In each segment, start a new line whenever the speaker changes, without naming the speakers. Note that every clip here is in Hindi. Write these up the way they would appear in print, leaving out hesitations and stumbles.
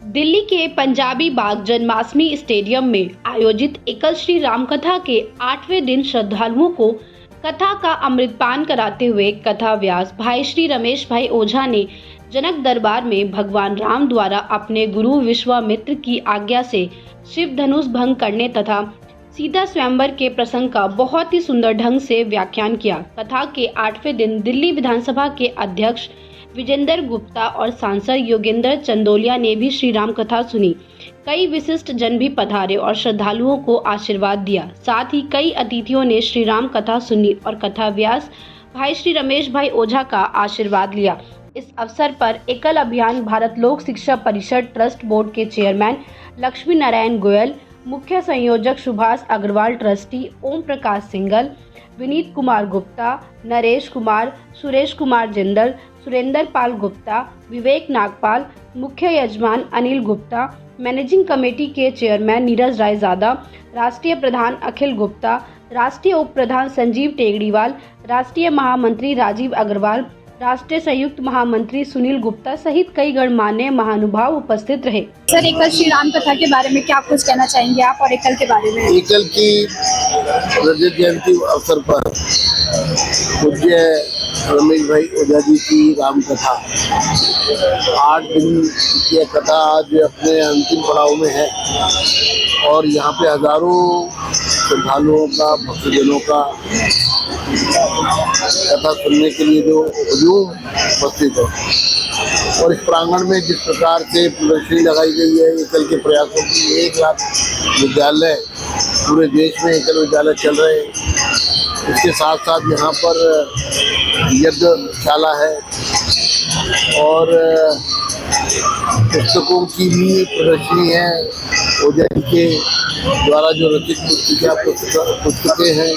दिल्ली के पंजाबी बाग जन्माष्टमी स्टेडियम में आयोजित एकल श्री राम कथा के 8वें दिन श्रद्धालुओं को कथा का अमृतपान कराते हुए कथा व्यास भाई श्री रमेश भाई ओझा ने जनक दरबार में भगवान राम द्वारा अपने गुरु विश्वामित्र की आज्ञा से शिव धनुष भंग करने तथा सीता स्वयंवर के प्रसंग का बहुत ही सुंदर ढंग से व्याख्यान किया। कथा के 8वें दिन दिल्ली विधानसभा के अध्यक्ष विजेंद्र गुप्ता और सांसद योगेंद्र चंदोलिया ने भी श्री राम कथा सुनी। कई विशिष्ट जन भी पधारे और श्रद्धालुओं को आशीर्वाद दिया। साथ ही कई अतिथियों ने श्री राम कथा सुनी और कथा व्यास भाई श्री रमेश भाई ओझा का आशीर्वाद लिया। इस अवसर पर एकल अभियान भारत लोक शिक्षा परिषद ट्रस्ट बोर्ड के चेयरमैन लक्ष्मी नारायण गोयल, मुख्य संयोजक सुभाष अग्रवाल, ट्रस्टी ओम प्रकाश सिंगल, विनीत कुमार गुप्ता, नरेश कुमार, सुरेश कुमार जिंदल, सुरेंद्र पाल गुप्ता, विवेक नागपाल, मुख्य यजमान अनिल गुप्ता, मैनेजिंग कमेटी के चेयरमैन नीरज रायजादा, राष्ट्रीय प्रधान अखिल गुप्ता, राष्ट्रीय उप प्रधान संजीव टेगड़ीवाल, राष्ट्रीय महामंत्री राजीव अग्रवाल, राष्ट्रीय संयुक्त महामंत्री सुनील गुप्ता सहित कई गणमान्य महानुभाव उपस्थित रहे।
सर, एकल श्री राम कथा के बारे में क्या कुछ कहना चाहेंगे आप और एकल के बारे में?
एकल की रजत जयंती अवसर पर पूज्य रमेश भाई ओझा जी की राम कथा 8 दिन की कथा आज अपने अंतिम पड़ाव में है और यहाँ पे हजारों श्रद्धालुओं का, भक्तजनों का कथा सुनने के लिए जो हुजूम उपस्थित है और इस प्रांगण में जिस प्रकार से प्रदर्शनी लगाई गई है एकल के प्रयासों की, 1 लाख विद्यालय पूरे देश में एकल विद्यालय चल रहे हैं। इसके साथ साथ यहाँ पर यज्ञशाला है और पुस्तकों की भी प्रदर्शनी है। ओझा जी के द्वारा जो रचित पुस्तकें हैं,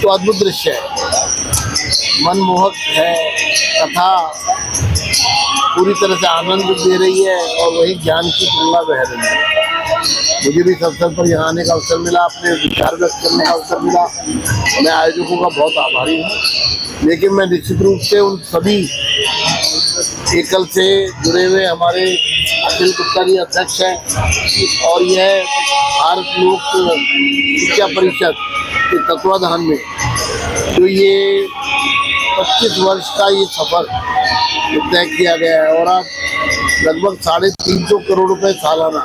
तो अद्भुत दृश्य है, मनमोहक है। कथा पूरी तरह से आनंद दे रही है और वही ज्ञान की गंगा बह रही है। मुझे भी इस अवसर पर यहाँ आने का अवसर मिला, अपने विचार व्यक्त करने का अवसर मिला। मैं आयोजकों का बहुत आभारी हूँ, लेकिन मैं निश्चित रूप से उन सभी एकल से जुड़े हुए हमारे अखिल गुप्ता जी अध्यक्ष हैं और यह भारत लोक शिक्षा परिषद के तत्वाधान में जो ये 25 वर्ष का ये सफर तय किया गया है और अब लगभग 350 करोड़ रुपए सालाना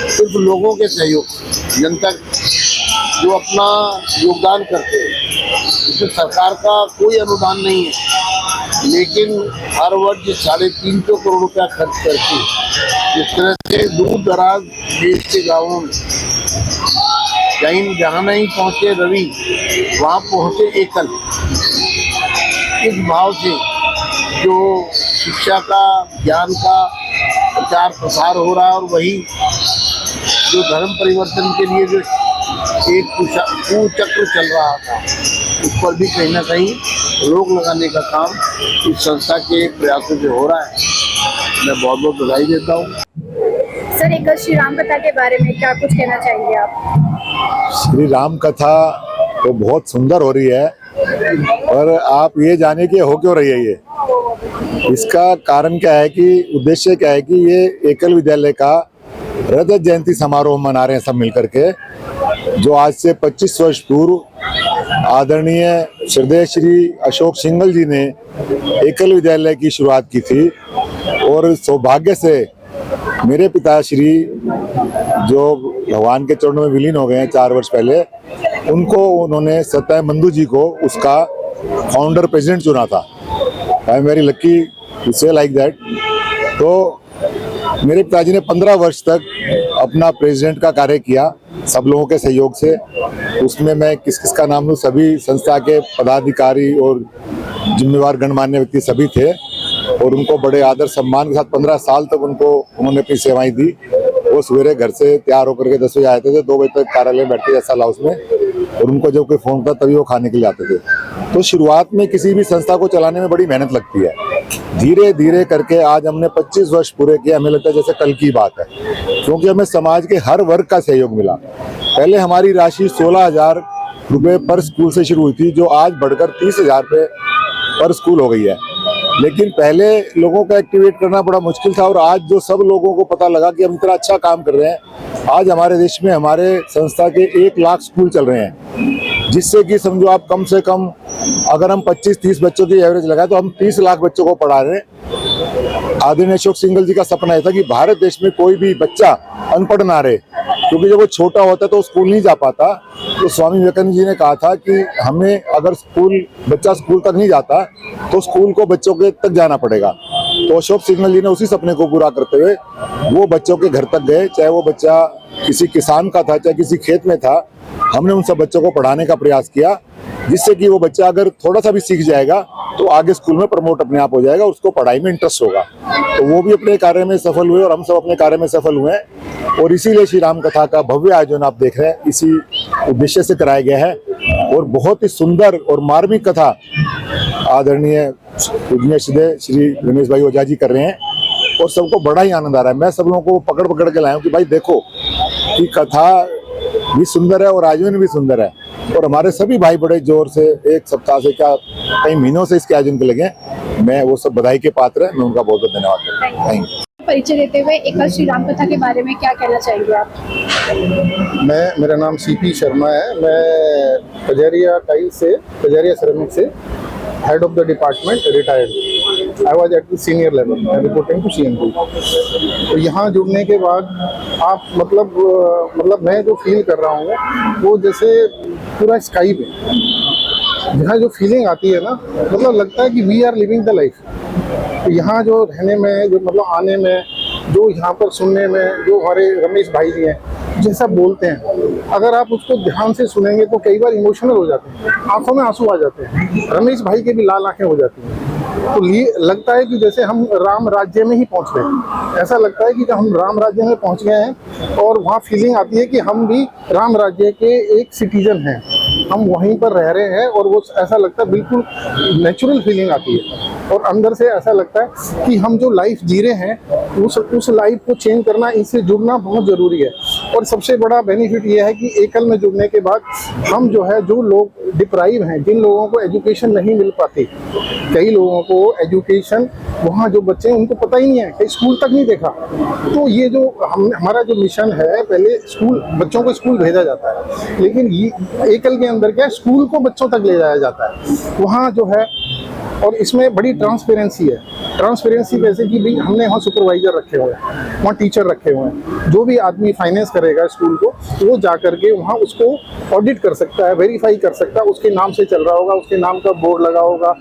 सिर्फ लोगों के सहयोग, जनता जो अपना योगदान करते हैं, इसमें सरकार का कोई अनुदान नहीं है, लेकिन हर वर्ष 350 करोड़ रुपया खर्च करके जिस तरह से दूर दराज देश के गाँवों में कहीं जहाँ नहीं पहुँचे रवि वहाँ पहुँचे एकल, इस भाव से जो शिक्षा का, ज्ञान का प्रचार प्रसार हो रहा है और वही जो धर्म परिवर्तन के लिए जो एक कुचक्र चल रहा था, उस पर भी कहीं ना कहीं रोक लगाने का काम इस संस्था के प्रयासों से हो रहा है। मैं बहुत बहुत बधाई देता हूँ।
सर, एकल श्री राम कथा के बारे में क्या कुछ कहना चाहेंगे आप?
श्री राम कथा तो बहुत सुंदर हो रही है और आप ये जाने कि हो क्यों रही है ये, इसका कारण क्या है कि उद्देश्य क्या है कि ये एकल विद्यालय का रजत जयंती समारोह मना रहे हैं सब मिलकर के, जो आज से 25 वर्ष पूर्व आदरणीय श्रद्धेय श्री अशोक सिंगल जी ने एकल विद्यालय की शुरुआत की थी। और सौभाग्य से मेरे पिताश्री जो भगवान के चरणों में विलीन हो गए हैं 4 वर्ष पहले, उन्होंने सत्य मंदू जी को उसका फाउंडर प्रेसिडेंट चुना था। I am very lucky to say like that. तो मेरे पिताजी ने 15 वर्ष तक अपना प्रेसिडेंट का कार्य किया सब लोगों के सहयोग से। उसमें मैं किस किस का नाम लूँ, सभी संस्था के पदाधिकारी और जिम्मेवार गणमान्य व्यक्ति सभी थे और उनको बड़े आदर सम्मान के साथ 15 साल तक उन्होंने अपनी सेवाएं दी। वो सवेरे घर से तैयार होकर के 10 बजे आते थे, 2 बजे तक कार्यालय में बैठते थे ऐसा हाउस में, और उनको जब कोई फोन था तभी वो खाने के लिए आते थे। तो शुरुआत में किसी भी संस्था को चलाने में बड़ी मेहनत लगती है। धीरे धीरे करके आज हमने 25 वर्ष पूरे किए। हमें लगता है जैसे कल की बात है, क्योंकि हमें समाज के हर वर्ग का सहयोग मिला। पहले हमारी राशि 16,000 रुपये पर स्कूल से शुरू हुई थी, जो आज बढ़कर 30,000 रुपये पर स्कूल हो गई है। लेकिन पहले लोगों को एक्टिवेट करना बड़ा मुश्किल था, और आज जो सब लोगों को पता लगा कि हम इतना अच्छा काम कर रहे हैं। आज हमारे देश में हमारे संस्था के 1 लाख स्कूल चल रहे हैं, जिससे कि समझो आप कम से कम अगर हम 25-30 बच्चों की एवरेज लगाए तो हम 30 लाख बच्चों को पढ़ा रहे हैं। आदरणीय अशोक सिंघल जी का सपना यह था कि भारत देश में कोई भी बच्चा अनपढ़ ना रहे, क्योंकि जब वो छोटा होता है तो स्कूल नहीं जा पाता। तो स्वामी विवेकानंद जी ने कहा था कि हमें अगर बच्चा स्कूल तक नहीं जाता तो स्कूल को बच्चों के तक जाना पड़ेगा। तो अशोक सिंघल जी ने उसी सपने को पूरा करते हुए वो बच्चों के घर तक गए, चाहे वो बच्चा किसी किसान का था, चाहे किसी खेत में था। हमने उन सब बच्चों को पढ़ाने का प्रयास किया, जिससे कि वो बच्चा अगर थोड़ा सा भी सीख जाएगा तो आगे स्कूल में प्रमोट अपने आप हो जाएगा, उसको पढ़ाई में इंटरेस्ट होगा। तो वो भी अपने कार्य में सफल हुए और हम सब अपने कार्य में सफल हुए हैं। और इसीलिए श्री राम कथा का भव्य आयोजन आप देख रहे हैं, इसी उद्देश्य से कराया गया है। और बहुत ही सुंदर और मार्मिक कथा आदरणीय पूजनीय श्री रमेश भाई ओझा जी कर रहे हैं, और सबको बड़ा ही आनंद आ रहा है। मैं सब लोगों को पकड़ पकड़ के लाया हूँ कि भाई देखो कि कथा भी सुंदर है और आयोजन भी सुंदर है। और हमारे सभी भाई बड़े जोर से 1 सप्ताह से क्या कई महीनों से इसके आयोजन के लगे। मैं वो सब बधाई के पात्र है, मैं उनका बहुत बहुत धन्यवाद करता हूँ। Thank you.
परिचय देते हुए एकल श्री राम कथा के बारे में क्या कहना चाहेंगे आप?
मेरा नाम सीपी शर्मा है। मैं कजारिया श्रमिक से head of the department retired. I was at the senior level reporting to CM. तो यहाँ जुड़ने के बाद आप मतलब मैं जो फील कर रहा हूँ वो जैसे पूरा स्काई पे यहाँ जो फीलिंग आती है ना, मतलब लगता है कि we are living the life. तो यहाँ जो रहने में, जो मतलब आने में, जो यहाँ पर सुनने में, जो हमारे रमेश भाई जी हैं जैसा बोलते हैं, अगर आप उसको ध्यान से सुनेंगे तो कई बार इमोशनल हो जाते हैं, आंखों में आंसू आ जाते हैं। रमेश भाई के भी लाल आंखें हो जाती हैं। तो ये लगता है कि जैसे हम राम राज्य में ही पहुंच गए। ऐसा लगता है कि जब हम राम राज्य में पहुंच गए हैं और वहाँ फीलिंग आती है कि हम भी राम राज्य के एक सिटीजन हैं, हम वहीं पर रह रहे हैं। और वो ऐसा लगता है, बिल्कुल नेचुरल फीलिंग आती है और अंदर से ऐसा लगता है कि हम जो लाइफ जी रहे हैं उस लाइफ को चेंज करना, इससे जुड़ना बहुत ज़रूरी है। और सबसे बड़ा बेनिफिट ये है कि एकल में जुड़ने के बाद हम जो है, जो लोग डिप्राइव हैं, जिन लोगों को एजुकेशन नहीं मिल पाती, कई लोगों को एजुकेशन वहाँ जो बच्चे हैं उनको पता ही नहीं है, कई स्कूल तक नहीं देखा। तो ये जो हमारा जो मिशन है, पहले स्कूल बच्चों को स्कूल भेजा जाता है, लेकिन ये एकल के अंदर क्या है, स्कूल को बच्चों तक ले जाया जाता है वहाँ जो है। और इसमें बड़ी ट्रांसपेरेंसी है। ट्रांसपेरेंसी जैसे कि भाई हमने वहाँ सुपरवाइजर रखे हुए हैं, वहाँ टीचर रखे हुए हैं। जो भी आदमी फाइनेंस करेगा स्कूल को, वो जा करके वहाँ उसको ऑडिट कर सकता है, वेरीफाई कर सकता है, उसके नाम से चल रहा होगा, उसके नाम का बोर्ड लगा होगा,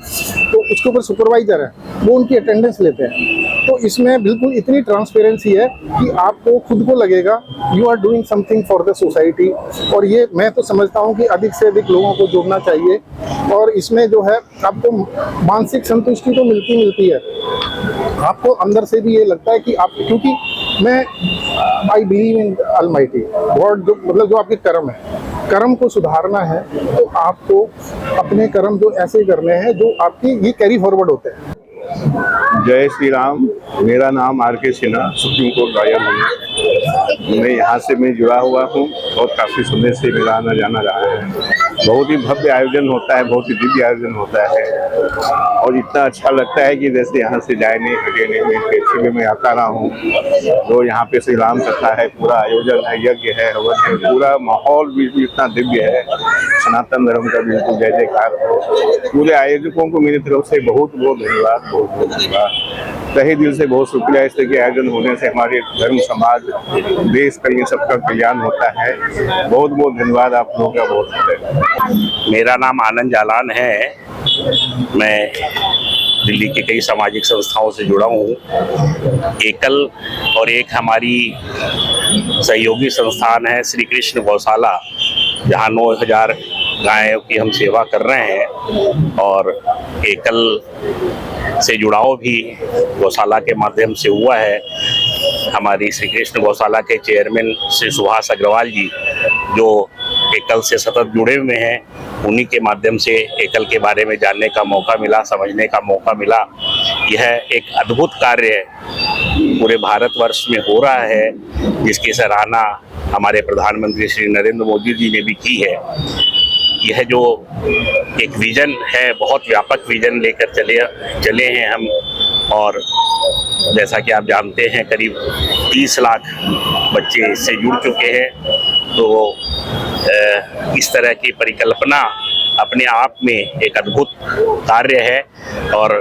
तो उसके ऊपर सुपरवाइजर है, वो उनकी अटेंडेंस लेते हैं। तो इसमें बिल्कुल इतनी ट्रांसपेरेंसी है कि आपको खुद को लगेगा you are doing something for the society. और ये मैं तो समझता हूँ कि अधिक से अधिक लोगों को जुड़ना चाहिए। और इसमें जो है आपको मानसिक संतुष्टि तो मिलती है, आपको अंदर से भी ये लगता है कि आप, क्योंकि मैं I believe in Almighty God, जो मतलब जो आपके कर्म है, कर्म को सुधारना है तो आपको अपने कर्म जो ऐसे करने हैं जो आपकी ये कैरी फॉरवर्ड होते हैं।
जय श्री राम। मेरा नाम R K. Sinha, Supreme Court lawyer हूँ। मैं यहाँ से जुड़ा हुआ हूँ और काफ़ी समय से मेरा आना जाना रहा है। बहुत ही भव्य आयोजन होता है, बहुत ही दिव्य आयोजन होता है और इतना अच्छा लगता है कि जैसे यहाँ से जाए नहीं हटे नहीं। मैं पीछे भी मैं आता रहा हूँ, तो यहाँ पे श्री राम कथा है, पूरा आयोजन है, यज्ञ है, हवन है, पूरा माहौल भी इतना दिव्य है। सनातन धर्म का बिल्कुल जय जयकार हो। पूरे आयोजकों को मेरी तरफ से बहुत बहुत धन्यवाद, बहुत बहुत धन्यवाद। तहे दिल से बहुत शुक्रिया। इस तरह के आयोजन होने से हमारे धर्म, समाज, देश का, ये सबका कल्याण होता है। बहुत बहुत धन्यवाद आप लोगों का, बहुत।
मेरा नाम आनंद जालान है। मैं दिल्ली के कई सामाजिक संस्थाओं से जुड़ा हूँ। एकल और एक हमारी सहयोगी संस्थान है श्री कृष्ण गौशाला, जहाँ 9000 गायों की हम सेवा कर रहे हैं। और एकल से जुड़ाव भी गौशाला के माध्यम से हुआ है। हमारी श्री कृष्ण गौशाला के चेयरमैन श्री सुभाष अग्रवाल जी, जो एकल से सतत जुड़े हुए हैं, उन्हीं के माध्यम से एकल के बारे में जानने का मौका मिला, समझने का मौका मिला। यह एक अद्भुत कार्य पूरे भारतवर्ष में हो रहा है, जिसकी सराहना हमारे प्रधानमंत्री श्री नरेंद्र मोदी जी ने भी की है। यह जो एक विजन है, बहुत व्यापक विजन लेकर चले हैं हम। और जैसा कि आप जानते हैं, करीब 30 लाख बच्चे इससे जुड़ चुके हैं। तो इस तरह की परिकल्पना अपने आप में एक अद्भुत कार्य है और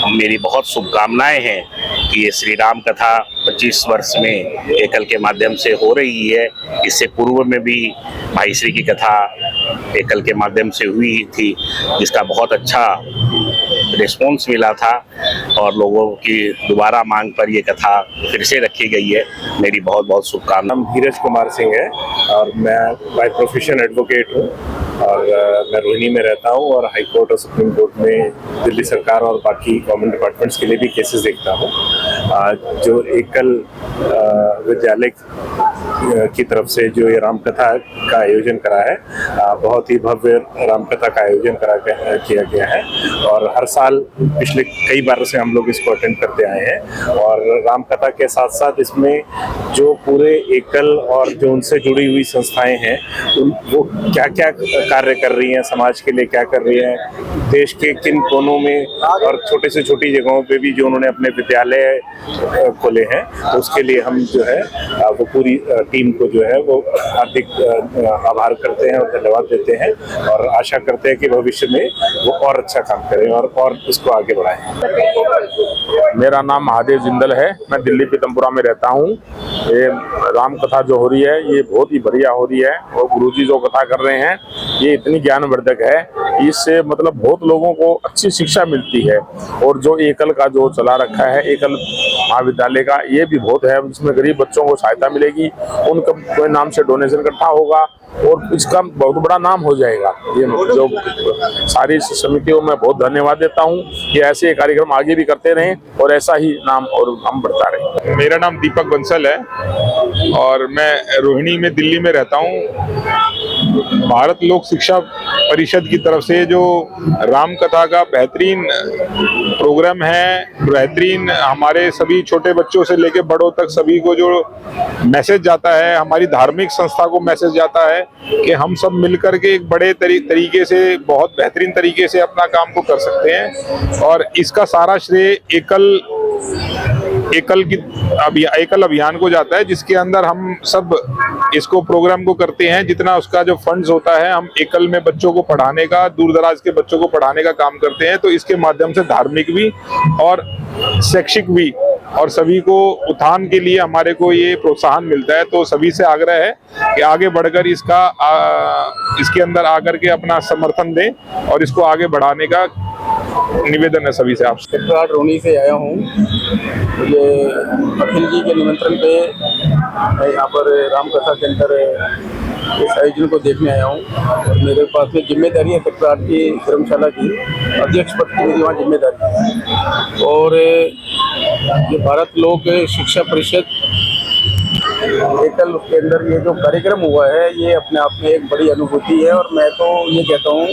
मेरी बहुत शुभकामनाएं हैं कि ये श्री राम कथा 25 वर्ष में एकल के माध्यम से हो रही है। इससे पूर्व में भी भाई श्री की कथा एकल के माध्यम से हुई थी, जिसका बहुत अच्छा रिस्पॉन्स मिला था और लोगों की दोबारा मांग पर ये कथा फिर से रखी गई है। मेरी बहुत बहुत शुभकामनाएं।
नाम धीरज कुमार सिंह है और मैं बाय प्रोफेशन एडवोकेट हूँ और मैं रोहिणी में रहता हूँ और हाई कोर्ट और सुप्रीम कोर्ट में दिल्ली सरकार और बाकी गवर्नमेंट डिपार्टमेंट्स के लिए भी केसेस देखता हूँ। जो एकल विद्यालय की तरफ से जो ये रामकथा का आयोजन करा है, बहुत ही भव्य रामकथा का आयोजन किया गया है और हर साल पिछले कई बार से हम लोग इसको अटेंड करते आए हैं। और रामकथा के साथ साथ इसमें जो पूरे एकल और जो उनसे जुड़ी हुई संस्थाएं हैं, वो क्या क्या कार्य कर रही हैं, समाज के लिए क्या कर रही हैं, देश के किन कोनों में और छोटे से छोटी जगहों पे भी जो उन्होंने अपने विद्यालय खोले हैं, तो उसके लिए हम जो है वो पूरी टीम को जो है वो हार्दिक आभार करते हैं और धन्यवाद देते हैं और आशा करते हैं कि भविष्य में वो और अच्छा काम करें और इसको आगे बढ़ाएं।
मेरा नाम महादेव जिंदल है, मैं दिल्ली पीतमपुरा में रहता हूँ। ये राम कथा जो हो रही है ये बहुत ही बढ़िया हो रही है और गुरुजी जो कथा कर रहे हैं ये इतनी ज्ञानवर्धक है, इससे मतलब बहुत लोगों को अच्छी शिक्षा मिलती है। और जो एकल का जो चला रखा है एकल महाविद्यालय का, ये भी बहुत है, जिसमें गरीब बच्चों को सहायता मिलेगी, उनका कोई नाम से डोनेशन इकट्ठा होगा और इसका बहुत बड़ा नाम हो जाएगा। ये जो सारी समितियों में बहुत धन्यवाद देता हूँ कि ऐसे कार्यक्रम आगे भी करते रहें और ऐसा ही नाम और हम बढ़ता रहे।
मेरा नाम दीपक बंसल है और मैं रोहिणी में दिल्ली में रहता हूँ। भारत लोक शिक्षा परिषद की तरफ से जो राम कथा का बेहतरीन प्रोग्राम है, बेहतरीन हमारे सभी छोटे बच्चों से लेकर बड़ों तक सभी को जो मैसेज जाता है, हमारी धार्मिक संस्था को मैसेज जाता है कि हम सब मिलकर के एक बड़े तरीके से, बहुत बेहतरीन तरीके से अपना काम को कर सकते हैं। और इसका सारा श्रेय एकल अभियान को जाता है, जिसके अंदर हम सब इसको प्रोग्राम को करते हैं। जितना उसका जो फंड्स होता है, हम एकल में बच्चों को पढ़ाने का, दूर दराज के बच्चों को पढ़ाने का काम करते हैं। तो इसके माध्यम से धार्मिक भी और शैक्षिक भी और सभी को उत्थान के लिए हमारे को ये प्रोत्साहन मिलता है। तो सभी से आग्रह है कि आगे बढ़कर इसके अंदर आकर के अपना समर्थन दें और इसको आगे बढ़ाने का निवेदन है सभी से। आपसे
रोहिणी से आया हूँ। ये अखिल जी के निमंत्रण पे मैं यहाँ पर रामकथा के अंदर इस आयोजन को देखने आया हूँ और मेरे पास में जिम्मेदारी है सेक्टर 8 की धर्मशाला की अध्यक्ष पद की मेरी वहाँ जिम्मेदारी है। और ये भारत लोक शिक्षा परिषद एकल के अंदर ये जो कार्यक्रम हुआ है, ये अपने आप में एक बड़ी अनुभूति है। और मैं तो ये कहता हूँ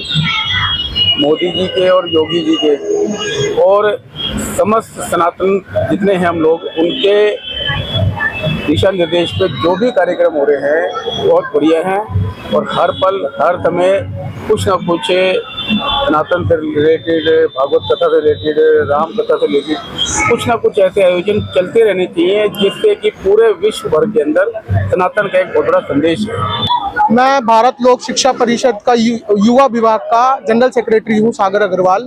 मोदी जी के और योगी जी के और समस्त सनातन जितने हैं हम लोग, उनके दिशा निर्देश पे जो भी कार्यक्रम हो रहे हैं बहुत बढ़िया हैं। और हर पल हर समय कुछ ना कुछ सनातन से रिलेटेड, भागवत कथा से रिलेटेड, राम कथा से रिलेटेड कुछ ना कुछ ऐसे आयोजन चलते रहने चाहिए, जिससे कि पूरे विश्व भर के अंदर सनातन का एक बहुत बड़ा संदेश है।
मैं भारत लोक शिक्षा परिषद का युवा विभाग का जनरल सेक्रेटरी हूं, सागर अग्रवाल।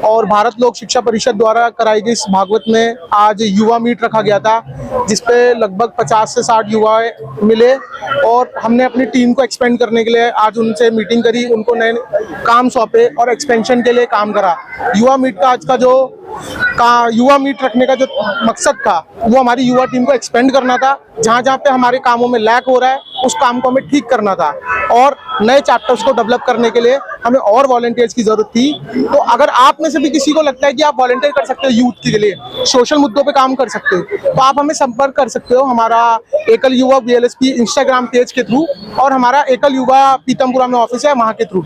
और भारत लोक शिक्षा परिषद द्वारा कराई गई इस भागवत में आज युवा मीट रखा गया था, जिसपे लगभग 50 से 60 युवा मिले और हमने अपनी टीम को एक्सपेंड करने के लिए आज उनसे मीटिंग करी, उनको नए काम सौंपे और एक्सपेंशन के लिए काम करा। युवा मीट का आज का जो युवा मीट रखने का जो मकसद था, वो हमारी युवा टीम को एक्सपेंड करना था। जहाँ जहाँ पे हमारे कामों में लैक हो रहा है, उस काम को हमें ठीक करना था और नए चैप्टर्स को डेवलप करने के लिए हमें और वॉलंटियर्स की जरूरत थी। तो अगर आप में से भी किसी को लगता है कि आप वॉलंटियर कर सकते हो यूथ के लिए, सोशल मुद्दों पे काम कर सकते हो, तो आप हमें संपर्क कर सकते हो हमारा एकल युवा VLSP इंस्टाग्राम पेज के थ्रू और हमारा एकल युवा पीतमपुरा में ऑफिस है, वहाँ के थ्रू।